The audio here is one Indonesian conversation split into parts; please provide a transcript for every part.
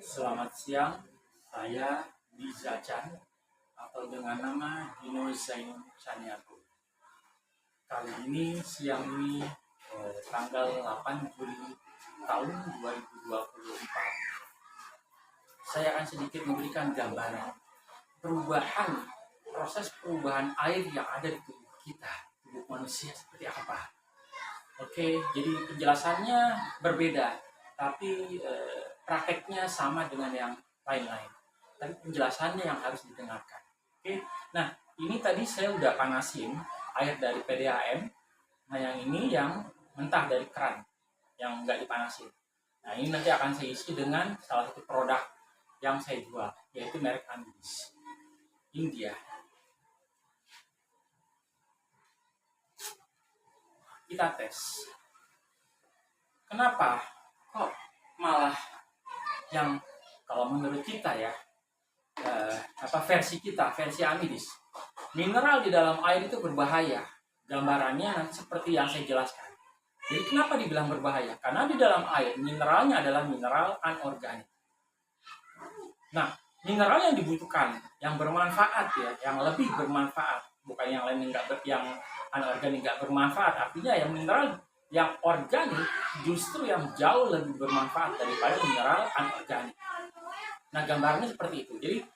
Selamat siang, saya Diza Chan atau dengan nama Dino Zain Chaniago. Kali ini siang ini tanggal 8 Juli tahun 2024. Saya akan sedikit memberikan gambaran proses perubahan air yang ada di tubuh kita, tubuh manusia seperti apa. Oke, jadi penjelasannya berbeda, tapi prakteknya sama dengan yang lain-lain. Tapi penjelasannya yang harus didengarkan. Oke, nah ini tadi saya udah panasin air dari PDAM. Nah yang ini yang mentah dari keran, yang nggak dipanasin. Nah ini nanti akan saya isi dengan salah satu produk yang saya jual, yaitu merek Amidis India. Kita tes. Kenapa kok malah yang kalau menurut kita ya versi Amidis, mineral di dalam air itu berbahaya. Gambarannya nanti seperti yang saya jelaskan. Jadi kenapa dibilang berbahaya? Karena di dalam air mineralnya adalah mineral anorganik. Nah, mineral yang dibutuhkan, yang bermanfaat ya, yang lebih bermanfaat, bukan yang lain yang anorganik nggak bermanfaat. Artinya yang mineral yang organik justru yang jauh lebih bermanfaat daripada mineral anorganik. Nah, gambarnya seperti itu. Jadi,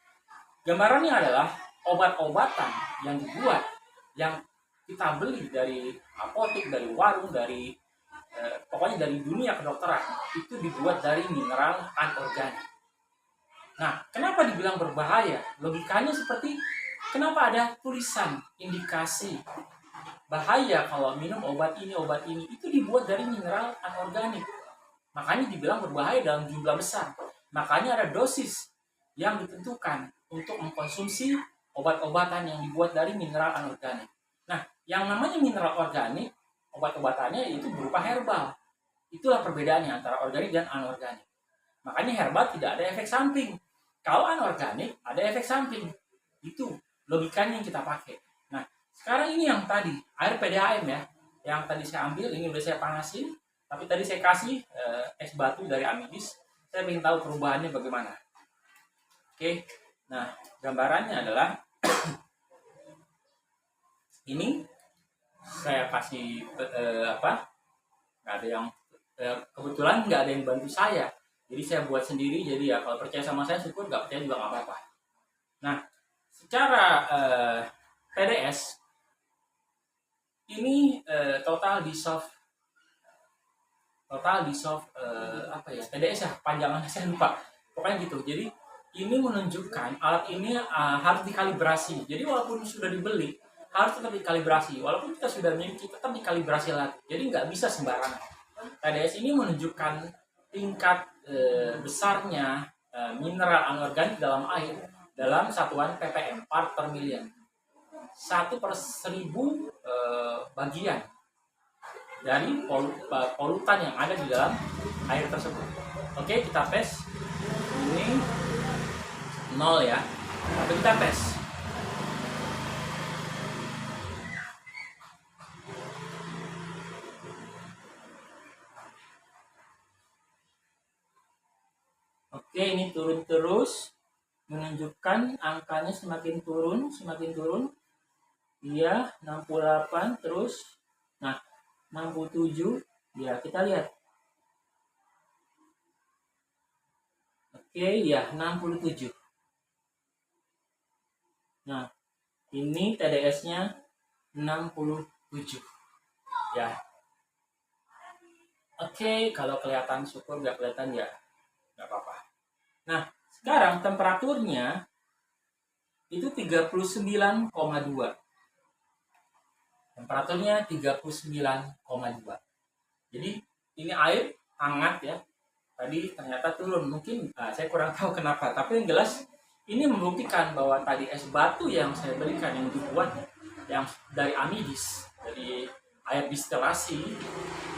gambarannya adalah obat-obatan yang dibuat, yang kita beli dari apotek, dari warung, dari pokoknya dari dunia kedokteran, itu dibuat dari mineral anorganik. Nah, kenapa dibilang berbahaya? Logikanya seperti, kenapa ada tulisan indikasi bahaya kalau minum obat ini itu dibuat dari mineral anorganik. Makanya dibilang berbahaya dalam jumlah besar. Makanya ada dosis yang ditentukan untuk mengkonsumsi obat-obatan yang dibuat dari mineral anorganik. Nah, yang namanya mineral organik, obat-obatannya itu berupa herbal. Itulah perbedaannya antara organik dan anorganik. Makanya herbal tidak ada efek samping. Kalau anorganik ada efek samping. Itu logikanya yang kita pakai. Nah, sekarang ini yang tadi, air PDAM ya, yang tadi saya ambil, ini udah saya panasin, tapi tadi saya kasih es batu dari Amidis. Saya ingin tahu perubahannya bagaimana. Oke, nah gambarannya adalah ini saya kasih nggak ada yang kebetulan nggak ada yang bantu saya, jadi saya buat sendiri. Jadi ya kalau percaya sama saya syukur, nggak percaya juga nggak apa-apa. Nah, secara PDS ini total dissolve PDS ya, panjangannya saya lupa, pokoknya gitu. Jadi ini menunjukkan alat ini harus dikalibrasi. Jadi walaupun sudah dibeli harus tetap dikalibrasi, walaupun kita sudah miliki tetap dikalibrasi lagi. Jadi nggak bisa sembarangan. PDS ini menunjukkan tingkat besarnya mineral anorganik dalam air dalam satuan ppm, part per million, 1/1000 bagian dari polutan yang ada di dalam air tersebut. Oke, kita tes. Ini 0 ya, tapi kita tes. Oke, ini turun terus, menunjukkan angkanya semakin turun. Iya, 68 terus. Nah, 67. Ya, kita lihat. Oke, ya, 67. Nah, ini TDS-nya 67. Ya. Oke, kalau kelihatan syukur, nggak kelihatan ya nggak apa-apa. Nah, sekarang temperaturnya itu 39,2. Temperaturnya 39,2. Jadi ini air hangat ya. Tadi ternyata turun. Mungkin saya kurang tahu kenapa. Tapi yang jelas ini membuktikan bahwa tadi es batu yang saya berikan yang dibuat yang dari Amidis, dari air distilasi,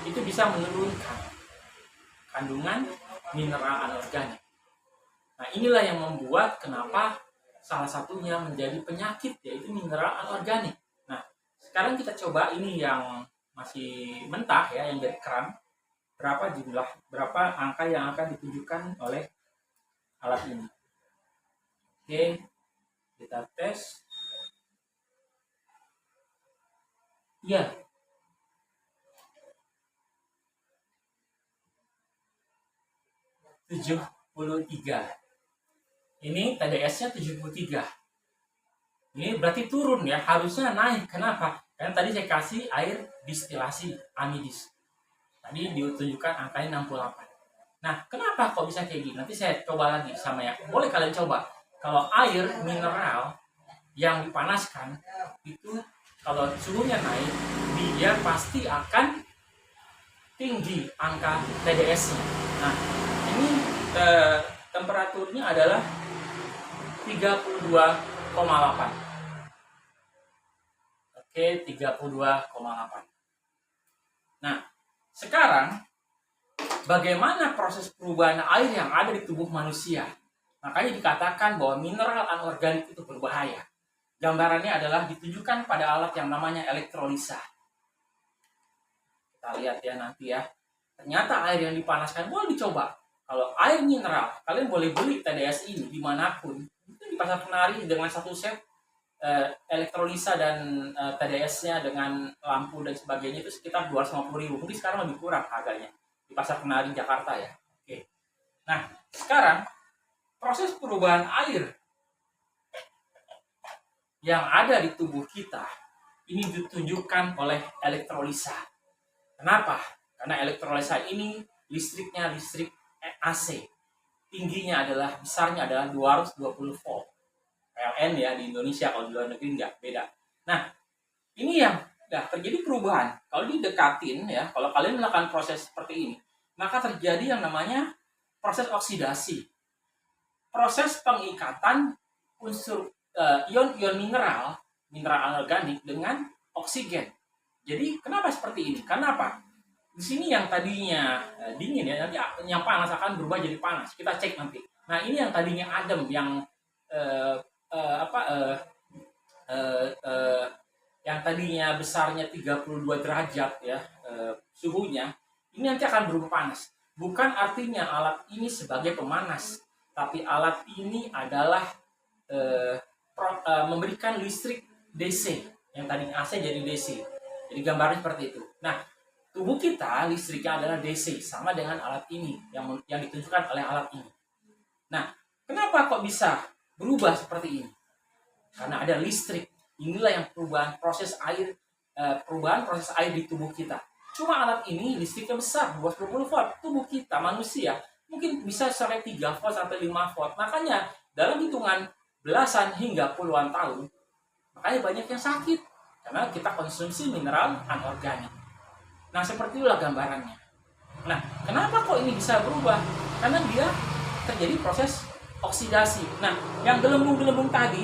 itu bisa menurunkan kandungan mineral anorganik. Nah, inilah yang membuat kenapa salah satunya menjadi penyakit, yaitu mineral anorganik. Nah, sekarang kita coba ini yang masih mentah ya, yang dari keran. Berapa angka yang akan ditunjukkan oleh alat ini. Oke, kita tes. Iya. (73). Ini TDS-nya 73. Ini berarti turun ya, harusnya naik. Kenapa? Karena tadi saya kasih air distilasi amidis. Tadi ditunjukkan angkanya 68. Nah, kenapa kok bisa kayak gini? Nanti saya coba lagi sama ya. Boleh kalian coba. Kalau air mineral yang dipanaskan itu kalau suhunya naik, dia pasti akan tinggi angka TDS-nya. Nah, ini temperaturnya adalah 32,8. Oke, 32,8. Nah, sekarang bagaimana proses perubahan air yang ada di tubuh manusia? Makanya dikatakan bahwa mineral anorganik itu berbahaya. Gambarannya adalah ditunjukkan pada alat yang namanya elektrolisa. Kita lihat ya nanti ya. Ternyata air yang dipanaskan boleh dicoba. Kalau air mineral, kalian boleh beli TDS ini dimanapun. Itu di pasar Kenari dengan satu set elektrolisa dan TDS-nya dengan lampu dan sebagainya itu sekitar 250.000. Mungkin sekarang lebih kurang harganya di pasar Kenari Jakarta ya. Oke. Nah, sekarang proses perubahan air yang ada di tubuh kita ini ditunjukkan oleh elektrolisa. Kenapa? Karena elektrolisa ini listriknya listrik AC. Tingginya adalah, besarnya adalah 220 volt. PLN ya di Indonesia, kalau di luar negeri nggak beda. Nah, ini yang terjadi perubahan. Kalau didekatin ya, kalau kalian melakukan proses seperti ini, maka terjadi yang namanya proses oksidasi. Proses pengikatan unsur ion-ion mineral anorganik dengan oksigen. Jadi kenapa seperti ini? Kenapa? Di sini yang tadinya dingin ya, nanti yang panas akan berubah jadi panas. Kita cek nanti. Nah, ini yang tadinya adem, yang yang tadinya besarnya 32 derajat ya suhunya, ini nanti akan berubah panas. Bukan artinya alat ini sebagai pemanas, tapi alat ini adalah memberikan listrik DC. Yang tadinya AC jadi DC. Jadi gambarnya seperti itu. Nah, tubuh kita listriknya adalah DC, sama dengan alat ini yang ditunjukkan oleh alat ini. Nah, kenapa kok bisa berubah seperti ini? Karena ada listrik. Inilah yang perubahan proses air di tubuh kita. Cuma alat ini listriknya besar, 220 volt. Tubuh kita manusia mungkin bisa sampai 3 volt sampai 5 volt. Makanya dalam hitungan belasan hingga puluhan tahun, makanya banyak yang sakit karena kita konsumsi mineral anorganik. Nah, seperti itulah gambarannya. Nah, kenapa kok ini bisa berubah? Karena dia terjadi proses oksidasi. Nah, yang gelembung-gelembung tadi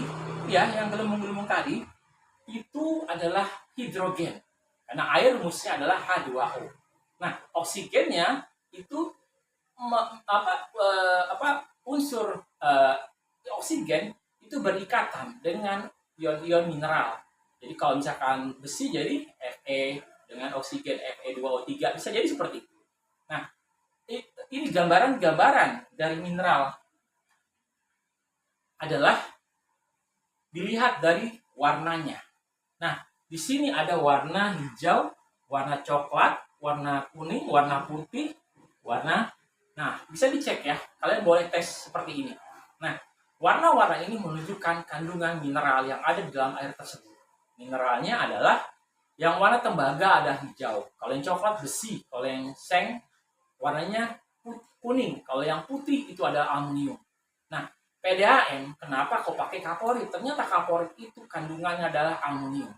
itu adalah hidrogen. Karena air rumusnya adalah H2O. Nah, oksigennya itu unsur oksigen itu berikatan dengan ion-ion mineral. Jadi kalau misalkan besi jadi Fe dengan oksigen Fe2O3 bisa jadi seperti itu. Nah, ini gambaran dari mineral adalah dilihat dari warnanya. Nah, di sini ada warna hijau, warna coklat, warna kuning, warna putih, Nah, bisa dicek ya. Kalian boleh tes seperti ini. Nah, warna-warna ini menunjukkan kandungan mineral yang ada di dalam air tersebut. Mineralnya adalah yang warna tembaga ada hijau. Kalau yang coklat besi, kalau yang seng warnanya kuning, kalau yang putih itu ada aluminium. Nah, PDAM kenapa kok pakai kaporit? Ternyata kaporit itu kandungannya adalah aluminium.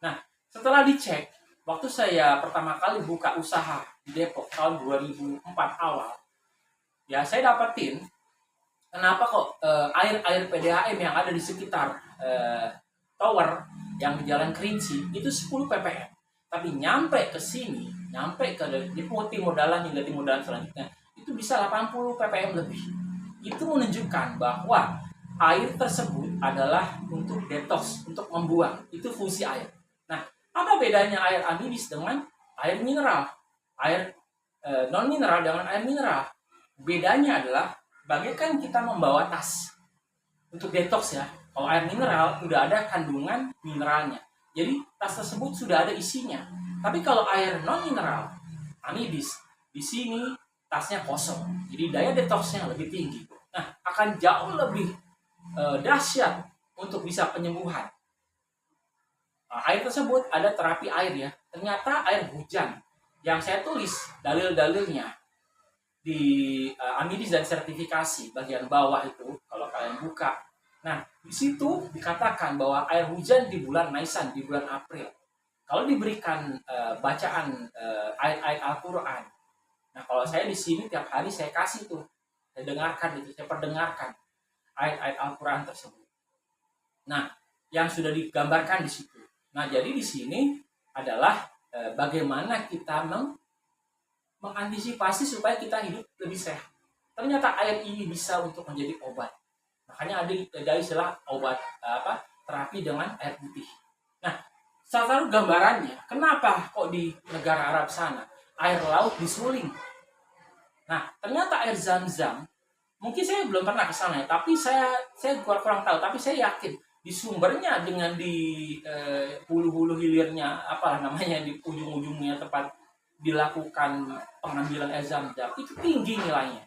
Nah, setelah dicek, waktu saya pertama kali buka usaha di Depok tahun 2004 awal, ya saya dapetin kenapa kok air PDAM yang ada di sekitar tower yang di Jalan Kerinci itu 10 ppm. Tapi nyampe ke sini, nyampe ke Deputi Modalan hingga di Modalan selanjutnya, itu bisa 80 ppm lebih. Itu menunjukkan bahwa air tersebut adalah untuk detox, untuk membuang. Itu fungsi air. Nah, apa bedanya air amidis dengan air mineral? Air non-mineral dengan air mineral. Bedanya adalah bagaikan kita membawa tas untuk detox ya. Kalau air mineral udah ada kandungan mineralnya, jadi tas tersebut sudah ada isinya. Tapi kalau air non mineral, amibis, di sini tasnya kosong, jadi daya detoxnya lebih tinggi. Nah, akan jauh lebih dahsyat untuk bisa penyembuhan. Nah, air tersebut ada terapi air ya. Ternyata air hujan yang saya tulis dalil-dalilnya di amidis dan sertifikasi bagian bawah itu kalau kalian buka. Nah, di situ dikatakan bahwa air hujan di bulan Nisan, di bulan April, kalau diberikan bacaan ayat-ayat Al-Qur'an. Nah, kalau saya di sini tiap hari saya kasih tuh, saya dengarkan itu, saya perdengarkan ayat-ayat Al-Qur'an tersebut. Nah, yang sudah digambarkan di situ. Nah, jadi di sini adalah bagaimana kita mengantisipasi supaya kita hidup lebih sehat. Ternyata air ini bisa untuk menjadi obat. Makanya ada istilah obat terapi dengan air putih. Nah, salah satu gambarannya, kenapa kok di negara Arab sana air laut disuling? Nah, ternyata air Zam-Zam, mungkin saya belum pernah ke sana ya, tapi saya kurang tahu, tapi saya yakin di sumbernya dengan di hulu-hulu hilirnya, apa namanya, di ujung-ujungnya tempat dilakukan pengambilan air Zam-Zam itu tinggi nilainya.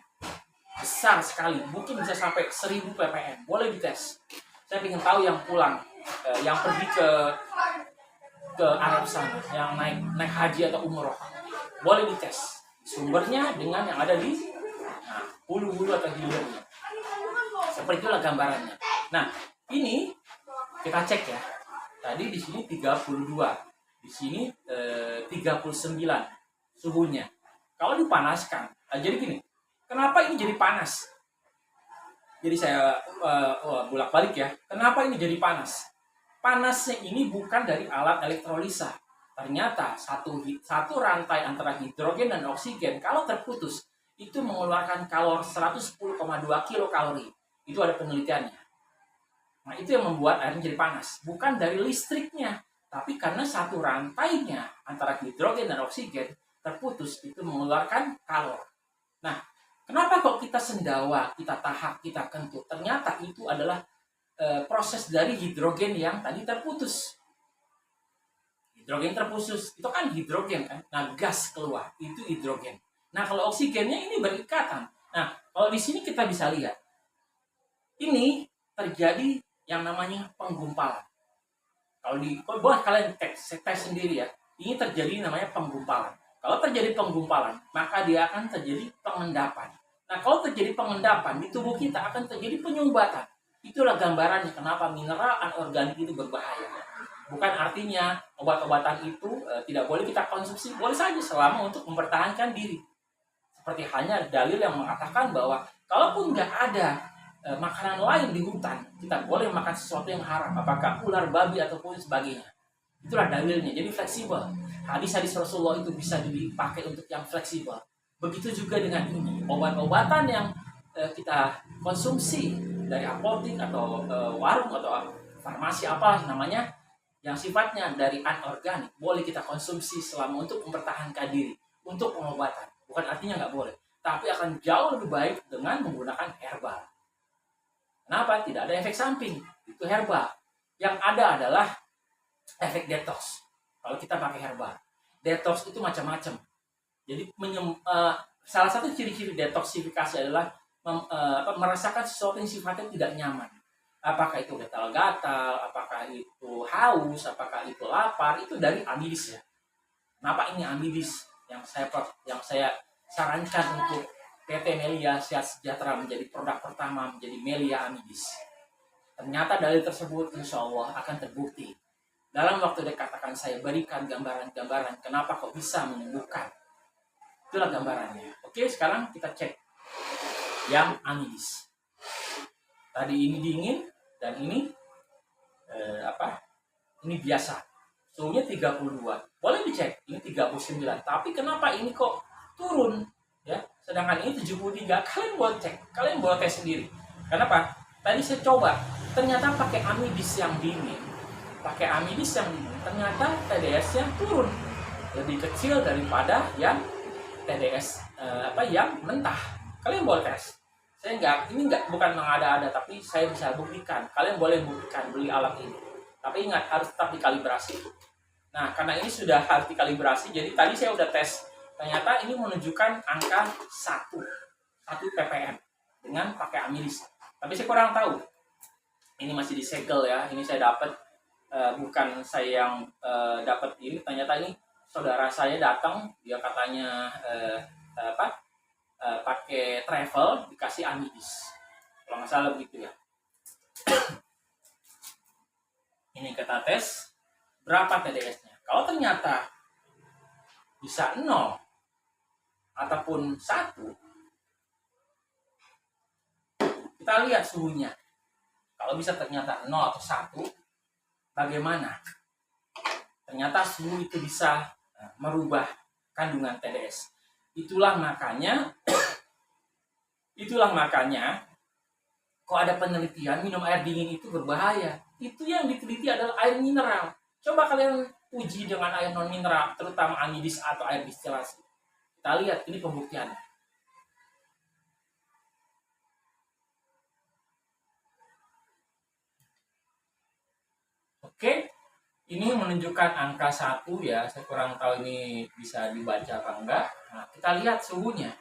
Besar sekali, mungkin bisa sampai 1000 ppm. Boleh dites. Saya ingin tahu yang pulang, yang pergi ke Arab sana, yang naik haji atau umroh, boleh dites sumbernya dengan yang ada di hulu-hulu atau hilirnya. Seperti itulah gambarannya. Nah, ini kita cek ya. Tadi di sini 32, di sini 39 suhunya. Kalau dipanaskan, jadi gini. Kenapa ini jadi panas? Jadi saya bolak-balik ya. Kenapa ini jadi panas? Panasnya ini bukan dari alat elektrolisa. Ternyata satu rantai antara hidrogen dan oksigen kalau terputus itu mengeluarkan kalori 110,2 kilokalori. Itu ada penelitiannya. Nah, itu yang membuat airnya jadi panas. Bukan dari listriknya, tapi karena satu rantainya antara hidrogen dan oksigen terputus itu mengeluarkan kalori. Nah, kenapa kok kita sendawa, kita tahap, kita kentut? Ternyata itu adalah proses dari hidrogen yang tadi terputus. Hidrogen terputus, itu kan hidrogen kan? Nah, gas keluar, itu hidrogen. Nah, kalau oksigennya ini berikatan. Nah, kalau di sini kita bisa lihat. Ini terjadi yang namanya penggumpalan. Kalau boleh kalian tes sendiri ya. Ini terjadi namanya penggumpalan. Kalau terjadi penggumpalan, maka dia akan terjadi pengendapan. Nah, kalau terjadi pengendapan, di tubuh kita akan terjadi penyumbatan. Itulah gambarannya kenapa mineral anorganik itu berbahaya. Bukan artinya obat-obatan itu tidak boleh kita konsumsi. Boleh saja selama untuk mempertahankan diri. Seperti halnya dalil yang mengatakan bahwa kalaupun nggak ada makanan lain di hutan, kita boleh makan sesuatu yang haram. Apakah ular, babi, ataupun sebagainya. Itulah dalilnya. Jadi fleksibel. Hadis-hadis Rasulullah itu bisa dipakai untuk yang fleksibel. Begitu juga dengan ini. Obat-obatan yang kita konsumsi dari apotik atau warung atau farmasi apa namanya, yang sifatnya dari anorganik, boleh kita konsumsi selama untuk mempertahankan diri, untuk pengobatan. Bukan artinya nggak boleh, tapi akan jauh lebih baik dengan menggunakan herbal. Kenapa? Tidak ada efek samping, itu herbal. Yang ada adalah efek detox. Kalau kita pakai herbal, detox itu macam-macam. Jadi salah satu ciri-ciri detoksifikasi adalah merasakan sesuatu yang sifatnya tidak nyaman. Apakah itu gatal-gatal, apakah itu haus, apakah itu lapar, itu dari amidis ya. Kenapa ini amidis yang saya sarankan untuk PT Melia Sehat Sejahtera menjadi produk pertama menjadi Melia Amidis. Ternyata dalil tersebut insya Allah akan terbukti. Dalam waktu dekat akan saya berikan gambaran-gambaran kenapa kok bisa menyembuhkan. Itulah gambarannya. Oke, sekarang kita cek yang amidis. Tadi ini dingin dan ini ini biasa. Suhunya 32. Boleh dicek, ini 39. Tapi kenapa ini kok turun? Ya, sedangkan ini 73. Kalian boleh cek, kalian boleh tes sendiri. Kenapa? Tadi saya coba, ternyata pakai amidis yang dingin. Ternyata TDS-nya turun. Lebih kecil daripada yang TDS yang mentah. Kalian boleh tes. ini bukan mengada-ada, tapi saya bisa buktikan. Kalian boleh buktikan, beli alat ini. Tapi ingat, harus tetap dikalibrasi. Nah, karena ini sudah harus dikalibrasi, jadi tadi saya udah tes. Ternyata ini menunjukkan angka 1 ppm dengan pakai amidis. Tapi saya kurang tahu. Ini masih disegel ya. Ini saya dapat, bukan saya yang dapat ini. Ternyata ini saudara saya datang, dia katanya pakai travel, dikasih amidis. Kalau nggak salah begitu ya. Ini kita tes berapa TDS-nya. Kalau ternyata bisa 0 ataupun 1, kita lihat suhunya. Kalau bisa ternyata 0 atau 1, bagaimana? Ternyata suhu itu bisa merubah kandungan TDS. Itulah makanya kalau ada penelitian minum air dingin itu berbahaya. Itu yang diteliti adalah air mineral. Coba kalian uji dengan air non mineral, terutama amidis atau air distilasi. Kita lihat ini pembuktiannya. Oke, ini menunjukkan angka 1 ya. Saya kurang tahu ini bisa dibaca apa enggak. Nah, kita lihat suhunya.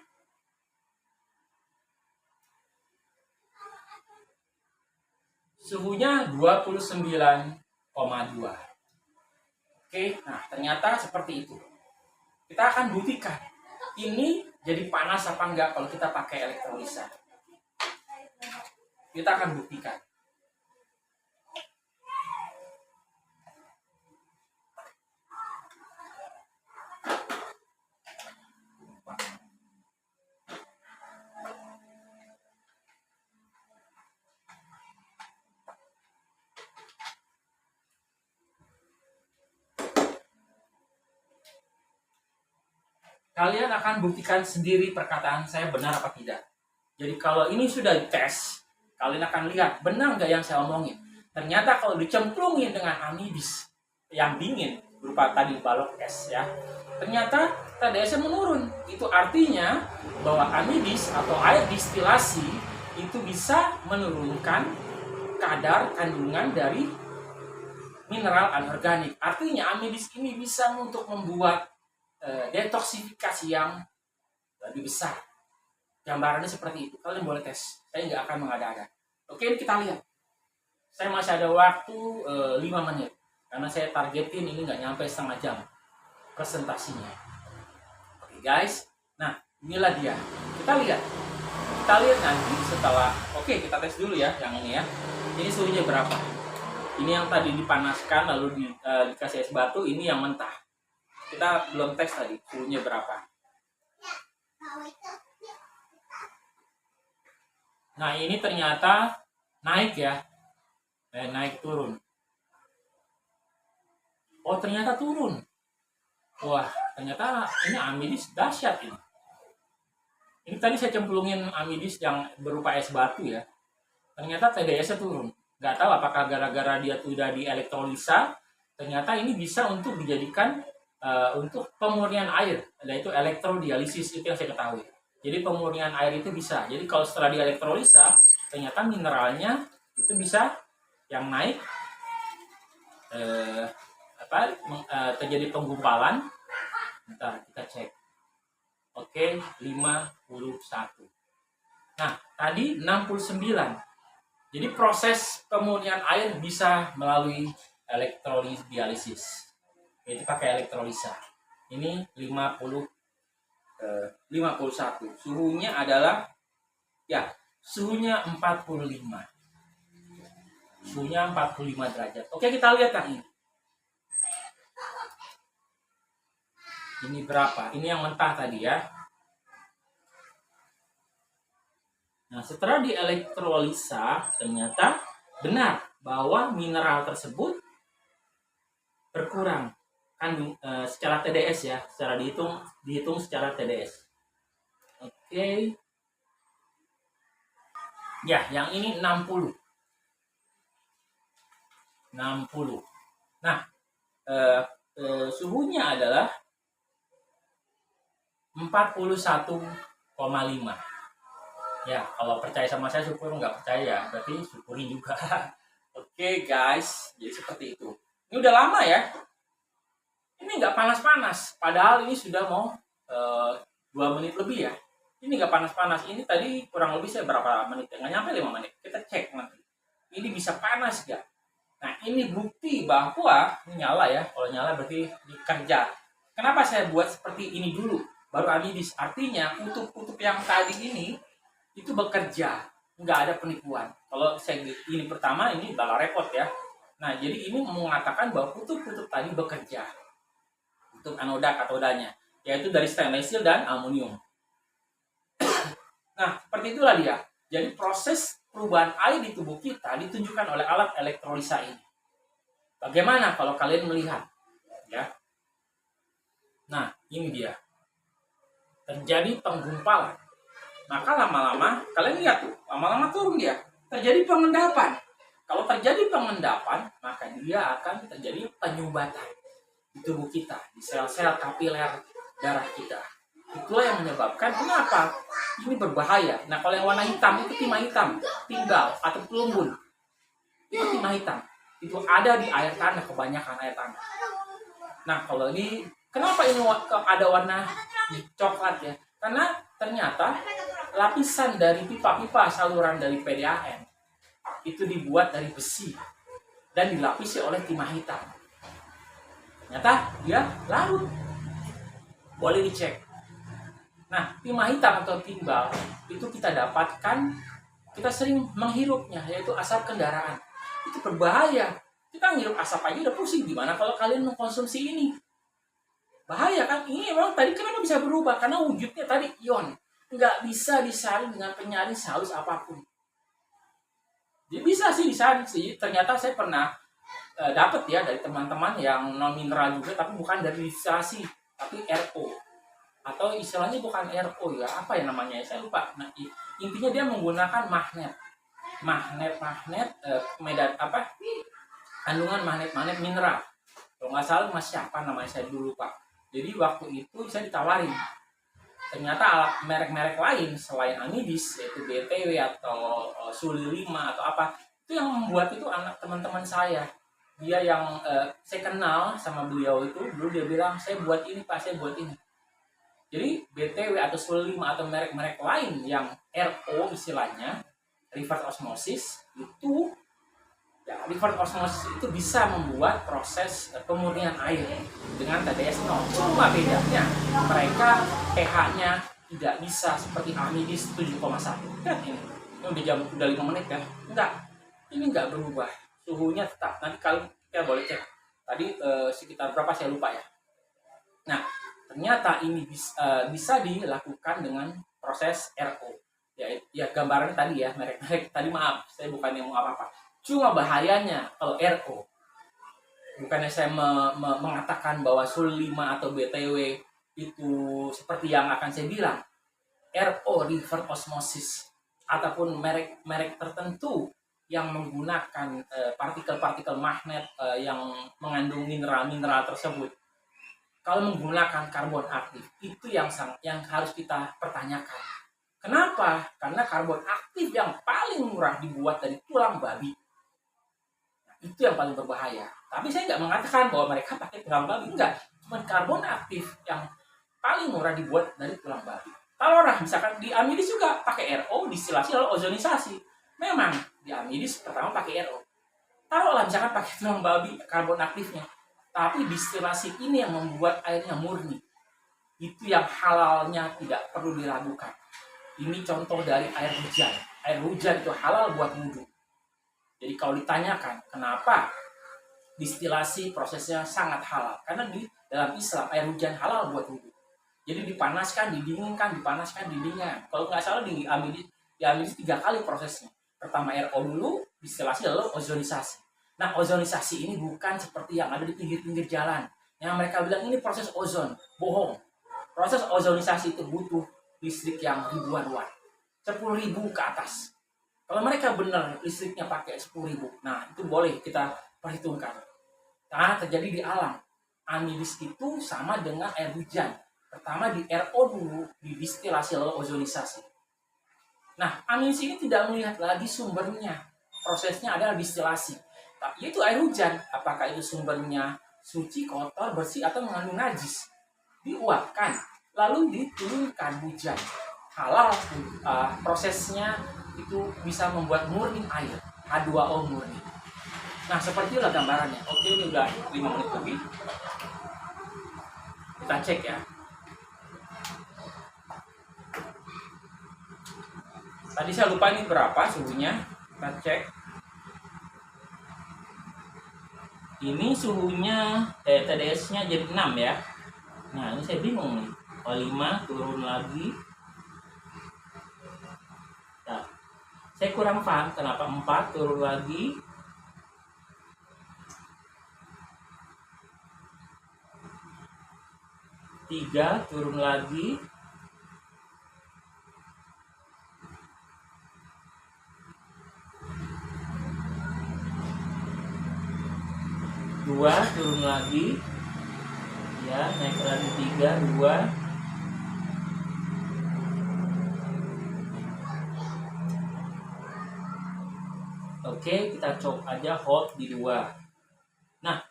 Suhunya 29,2. Oke, nah ternyata seperti itu. Kita akan buktikan ini jadi panas apa enggak kalau kita pakai elektrolisa. Kita akan buktikan. Kalian akan buktikan sendiri perkataan saya benar apa tidak. Jadi kalau ini sudah dites, kalian akan lihat benar nggak yang saya omongin. Ternyata kalau dicemplungin dengan amidis yang dingin berupa tadi balok es ya, ternyata TDS-nya menurun. Itu artinya bahwa amidis atau air distilasi itu bisa menurunkan kadar kandungan dari mineral anorganik. Artinya amidis ini bisa untuk membuat detoksifikasi yang lebih besar. Gambarannya seperti itu. Kalian boleh tes. Saya nggak akan mengada-ada. Oke, kita lihat. Saya masih ada waktu 5 menit. Karena saya targetin ini nggak nyampe setengah jam presentasinya. Oke guys. Nah, inilah dia. Kita lihat. Kita lihat nanti setelah. Oke, kita tes dulu ya yang ini ya. Ini suhunya berapa? Ini yang tadi dipanaskan lalu dikasih es batu. Ini yang mentah. Kita belum tes tadi suhunya berapa. Nah ini ternyata naik ya, naik turun. Oh ternyata turun. Wah ternyata ini amidis dahsyat ini. Ini tadi saya cemplungin amidis yang berupa es batu ya. Ternyata TDS-nya turun. Gak tahu apakah gara-gara dia sudah dielektrolisa. Ternyata ini bisa untuk dijadikan untuk pemurnian air, yaitu elektrodialisis. Itu yang saya ketahui. Jadi pemurnian air itu bisa. Jadi kalau setelah dielektrolisa, ternyata mineralnya itu bisa yang naik terjadi penggumpalan. Bentar kita cek. Oke, 51. Nah, tadi 69. Jadi proses pemurnian air bisa melalui elektrodialisis. Itu pakai elektrolisa. Ini 51. Suhunya adalah suhunya 45. Suhunya 45 derajat. Oke, kita lihat kan ini. Ini berapa? Ini yang mentah tadi ya. Nah, setelah dielektrolisa ternyata benar bahwa mineral tersebut berkurang secara TDS ya, secara dihitung secara TDS. Oke. Ya, yang ini 60. Nah, suhunya adalah 41,5. Ya, kalau percaya sama saya syukur, nggak percaya berarti syukuri juga. Oke guys, jadi seperti itu. Ini udah lama ya. Ini nggak panas-panas. Padahal ini sudah mau 2 menit lebih ya. Ini nggak panas-panas. Ini tadi kurang lebih saya berapa menit? Nggak nyampe 5 menit. Kita cek nanti. Ini bisa panas nggak? Nah ini bukti bahwa ini nyala ya. Kalau nyala berarti dikerja. Kenapa saya buat seperti ini dulu? Baru amidis. Artinya kutub-kutub yang tadi ini itu bekerja, nggak ada penipuan. Kalau saya ini pertama ini bakal repot ya. Nah jadi ini mengatakan bahwa kutub-kutub tadi bekerja, kutub anoda katodanya, yaitu dari stainless steel dan aluminium. Nah seperti itulah dia. Jadi proses perubahan air di tubuh kita ditunjukkan oleh alat elektrolisa ini. Bagaimana kalau kalian melihat? Ya. Nah ini dia. Terjadi penggumpalan. Maka lama-lama, kalian lihat tuh, lama-lama turun dia. Terjadi pengendapan. Kalau terjadi pengendapan, maka dia akan terjadi penyumbatan di tubuh kita, di sel-sel kapiler darah kita. Itulah yang menyebabkan kenapa ini berbahaya. Nah, kalau yang warna hitam itu timah hitam, timbal atau pelumbun. Itu timah hitam. Itu ada di air tanah, kebanyakan air tanah. Nah, kalau ini, kenapa ini ada warna coklat ya? Karena ternyata lapisan dari pipa-pipa saluran dari PDAM itu dibuat dari besi dan dilapisi oleh timah hitam. Ternyata dia larut. Boleh dicek. Nah, timah hitam atau timbal itu kita dapatkan, kita sering menghirupnya, yaitu asap kendaraan. Itu berbahaya. Kita ngirup asap aja udah pusing. Gimana kalau kalian mengkonsumsi ini? Bahaya kan? Ini memang tadi kenapa bisa berubah? Karena wujudnya tadi ion. Nggak bisa disaring dengan penyaring sehalus apapun. Jadi bisa sih disaring sih. Ternyata saya pernah dapat ya dari teman-teman yang non mineral juga, tapi bukan dari distilasi, tapi RO atau istilahnya bukan RO ya, apa ya namanya? Saya lupa. Nah, intinya dia menggunakan magnet medan apa? Kandungan magnet mineral. Kalau nggak salah mas siapa namanya saya dulu lupa. Jadi waktu itu saya ditawarin. Ternyata alat merek-merek lain selain Amidis, yaitu BTW atau Suli 5 atau apa, itu yang membuat itu anak teman-teman saya. Dia yang saya kenal sama beliau itu, dulu dia bilang, saya buat ini Pak, saya buat ini. Jadi BTW atau Suli 5 atau merek-merek lain yang RO istilahnya, reverse osmosis, itu ya, reverse osmosis itu bisa membuat proses pemurnian air dengan TDS 0. Cuma bedanya mereka pH-nya tidak bisa seperti Amidis 7,1. Lihat ini udah 5 menit ya. Enggak. Ini enggak berubah. Suhunya tetap. Nanti kalian kita boleh cek. Tadi sekitar berapa saya lupa ya. Nah, ternyata ini bisa dilakukan dengan proses RO. Ya gambarannya tadi ya, merek-merek tadi maaf, saya bukan yang mau apa-apa. Cuma bahayanya kalau RO, bukannya saya mengatakan bahwa Sul 5 atau BTW itu seperti yang akan saya bilang, RO reverse osmosis ataupun merek-merek tertentu yang menggunakan partikel-partikel magnet yang mengandung mineral-mineral tersebut, kalau menggunakan karbon aktif itu yang harus kita pertanyakan. Kenapa? Karena karbon aktif yang paling murah dibuat dari tulang babi. Itu yang paling berbahaya. Tapi saya nggak mengatakan bahwa mereka pakai tulang babi, enggak. Cuma karbon aktif yang paling murah dibuat dari tulang babi. Kalau orang misalkan di Amidis juga pakai RO, distilasi lalu ozonisasi. Memang di Amidis pertama pakai RO. Taruhlah misalkan pakai tulang babi karbon aktifnya, tapi distilasi ini yang membuat airnya murni. Itu yang halalnya tidak perlu diragukan. Ini contoh dari air hujan. Air hujan itu halal buat wudhu. Jadi kalau ditanyakan kenapa distilasi prosesnya sangat halal, karena di dalam Islam air hujan halal buat wudhu. Jadi dipanaskan, didinginkan, dipanaskan, didinginkan. Kalau nggak salah diambil 3 kali prosesnya. Pertama RO dulu, distilasi lalu ozonisasi. Nah ozonisasi ini bukan seperti yang ada di pinggir-pinggir jalan. Yang mereka bilang ini proses ozon, bohong. Proses ozonisasi itu butuh listrik yang ribuan watt, 10.000 ke atas. Kalau mereka benar listriknya pakai 10.000, nah itu boleh kita perhitungkan. Karena terjadi di alam. Amidis itu sama dengan air hujan. Pertama di RO dulu, didistilasi lalu ozonisasi. Nah, Anies ini tidak melihat lagi sumbernya. Prosesnya adalah distilasi. Tapi itu air hujan. Apakah itu sumbernya suci, kotor, bersih, atau mengandung najis? Diuapkan, lalu diturunkan hujan. Halal, prosesnya itu bisa membuat murni air, H2O murni. Nah, seperti itulah gambarannya. Oke, ini udah 5 menit lebih. Kita cek ya. Tadi saya lupa ini berapa suhunya. Kita cek. Ini suhunya TDS-nya jadi 6 ya. Nah, ini saya bingung nih. Kalau 5 turun lagi. Nah, saya kurang paham kenapa 4 turun lagi. Tiga turun lagi. Dua turun lagi. Ya, naik lagi 3, 2. Oke, kita coba aja hold di 2. Nah,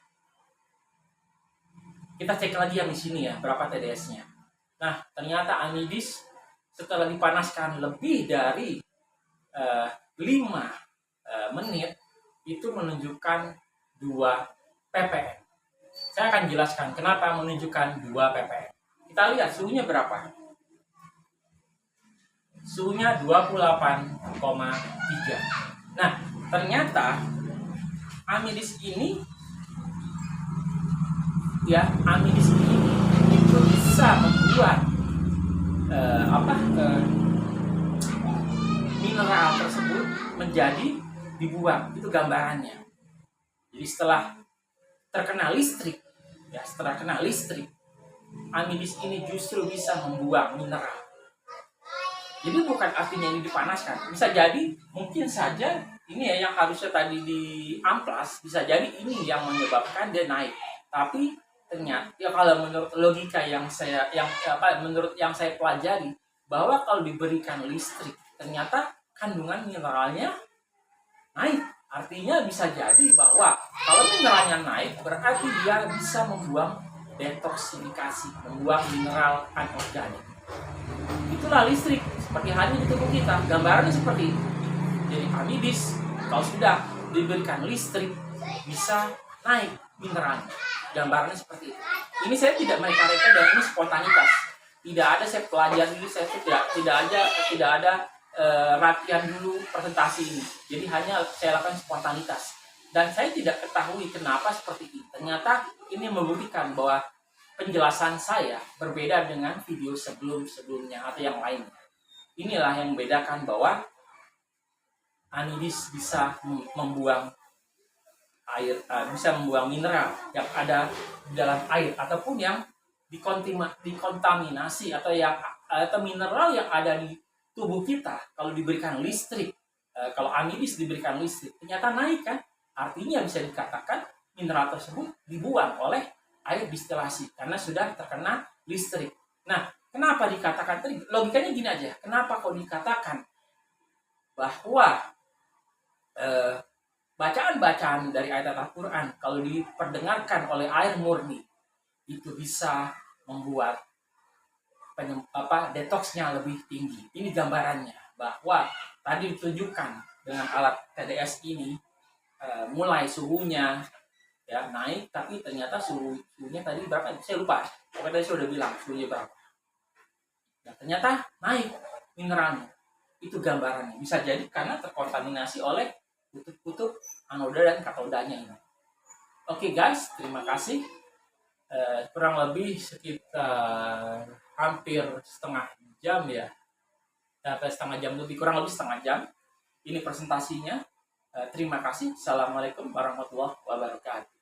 kita cek lagi yang di sini ya, berapa TDS-nya. Nah, ternyata anidis setelah dipanaskan lebih dari 5 menit itu menunjukkan 2 ppm. Saya akan jelaskan kenapa menunjukkan 2 ppm. Kita lihat suhunya berapa. Suhunya 28,3. Nah, ternyata amidis ini itu bisa membuat mineral tersebut menjadi dibuang. Itu gambarannya. Jadi setelah terkena listrik, amidis ini justru bisa membuang mineral. Jadi bukan artinya ini dipanaskan. Bisa jadi mungkin saja ini ya yang harusnya tadi di amplas, bisa jadi ini yang menyebabkan dia naik. Tapi ternyata ya kalau menurut logika menurut yang saya pelajari, bahwa kalau diberikan listrik ternyata kandungan mineralnya naik. Artinya bisa jadi bahwa kalau mineralnya naik berarti dia bisa membuang detoksifikasi, membuang mineral anorganik. Itulah listrik seperti halnya di tubuh kita. Gambarannya seperti itu. Jadi amidis kalau sudah diberikan listrik bisa naik mineralnya. Gambarannya seperti itu. Ini saya tidak mereka-reka dan ini spontanitas. Tidak ada saya pelajari, saya tidak ada latihan dulu presentasi ini. Jadi hanya saya lakukan spontanitas. Dan saya tidak ketahui kenapa seperti ini. Ternyata ini membuktikan bahwa penjelasan saya berbeda dengan video sebelumnya atau yang lainnya. Inilah yang membedakan bahwa anidis bisa membuang air, bisa membuang mineral yang ada di dalam air ataupun yang dikontaminasi atau mineral yang ada di tubuh kita kalau diberikan listrik. Kalau anidis diberikan listrik ternyata naik kan, artinya bisa dikatakan mineral tersebut dibuang oleh air distilasi karena sudah terkena listrik. Nah, kenapa dikatakan tadi? Logikanya gini aja. Kenapa kok dikatakan bahwa bacaan-bacaan dari ayat Al-Quran kalau diperdengarkan oleh air murni itu bisa membuat detoksnya lebih tinggi. Ini gambarannya bahwa tadi ditunjukkan dengan alat TDS ini mulai suhunya ya naik, tapi ternyata suhunya tadi berapa? Saya lupa. Pokoknya tadi saya udah bilang suhunya berapa. Nah, ternyata naik mineralnya. Itu gambarannya. Bisa jadi karena terkontaminasi oleh kutub-kutub anoda dan katodanya ini. Oke guys, terima kasih. Kurang lebih sekitar hampir setengah jam ya. Sampai setengah jam lebih, kurang lebih setengah jam. Ini presentasinya. Terima kasih. Assalamualaikum warahmatullahi wabarakatuh.